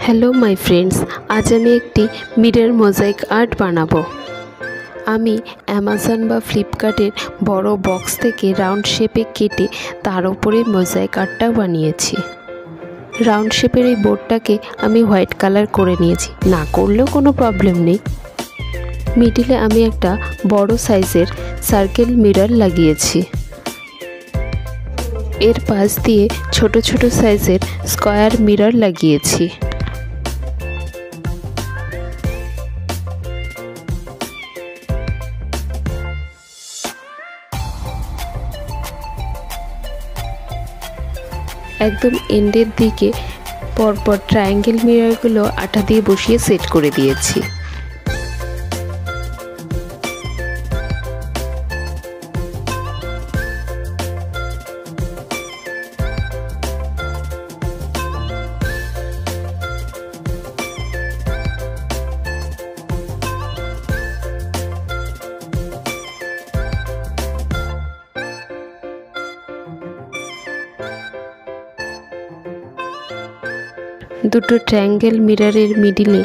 Hello my friends, आज আমি একটি মিরর মোজাইক আর্ট বানাবো। আমি অ্যামাজন বা ফ্লিপকার্টের বড় বক্স থেকে রাউন্ড শেপে কেটে তার উপরে মোজাইক আর্টটা বানিয়েছি। রাউন্ড শেপের এই বোর্ডটাকে আমি হোয়াইট কালার করে নিয়েছি, না করলেও কোনো প্রবলেম নেই। মিডিলে আমি একটা বড় সাইজের সার্কেল মিরর লাগিয়েছি। এর পাশ দিয়ে ছোট ছোট সাইজের স্কয়ার মিরর লাগিয়েছি। একদম এন্ডের দিকে পরপর ট্রায়াঙ্গেল মিররগুলো আঠা দিয়ে বসিয়ে সেট করে দিয়েছি। দুটো ট্রায়াঙ্গেল মিররের মিডিলে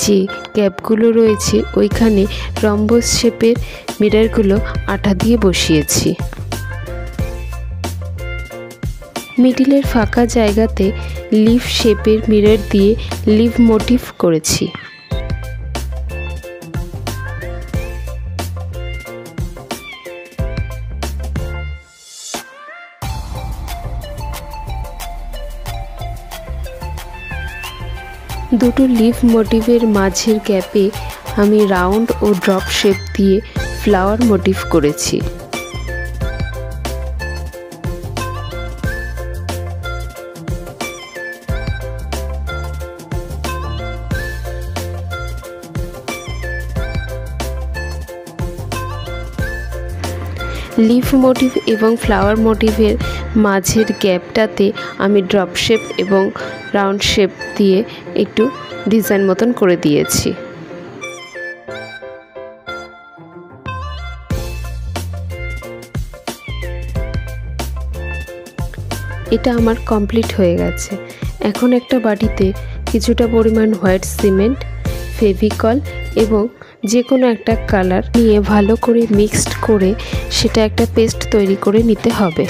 যে গ্যাপগুলো রয়েছে ওইখানে রম্বস শেপের মিররগুলো আঠা দিয়ে বসিয়েছি। মিডিলের ফাঁকা জায়গাতে লিফ শেপের মিরর দিয়ে লিভ মোটিভ করেছি। দুটো লিফ মোটিভের মাঝের গ্যাপে আমি রাউন্ড ও ড্রপ শেপ দিয়ে ফ্লাওয়ার মোটিভ করেছি। লিফ মোটিভ এবং ফ্লাওয়ার মোটিভের মাঝের গ্যাপটাতে আমি ড্রপ শেপ এবং রাউন্ড শেপ দিয়ে একটু ডিজাইন মতন করে দিয়েছি। এটা আমার কমপ্লিট হয়ে গেছে। এখন একটা বাটিতে কিছুটা পরিমাণ হোয়াইট সিমেন্ট, ফেভিকল এবং যে কোনো একটা কালার নিয়ে ভালো করে মিক্সড করে সেটা একটা পেস্ট তৈরি করে নিতে হবে।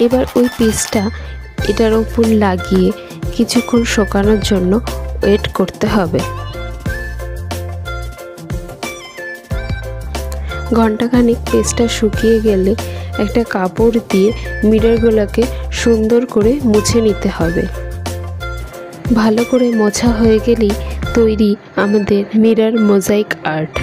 এবার ওই পেস্টটা এটার উপর লাগিয়ে কিছুক্ষণ শুকানোর জন্য ওয়েট করতে হবে। ঘন্টাখানিক পেস্টটা শুকিয়ে গেলে একটা কাপড় দিয়ে মিররগুলোকে সুন্দর করে মুছে নিতে হবে। ভালো করে মোছা হয়ে গেলেই তৈরি আমাদের মিরর মোজাইক আর্ট।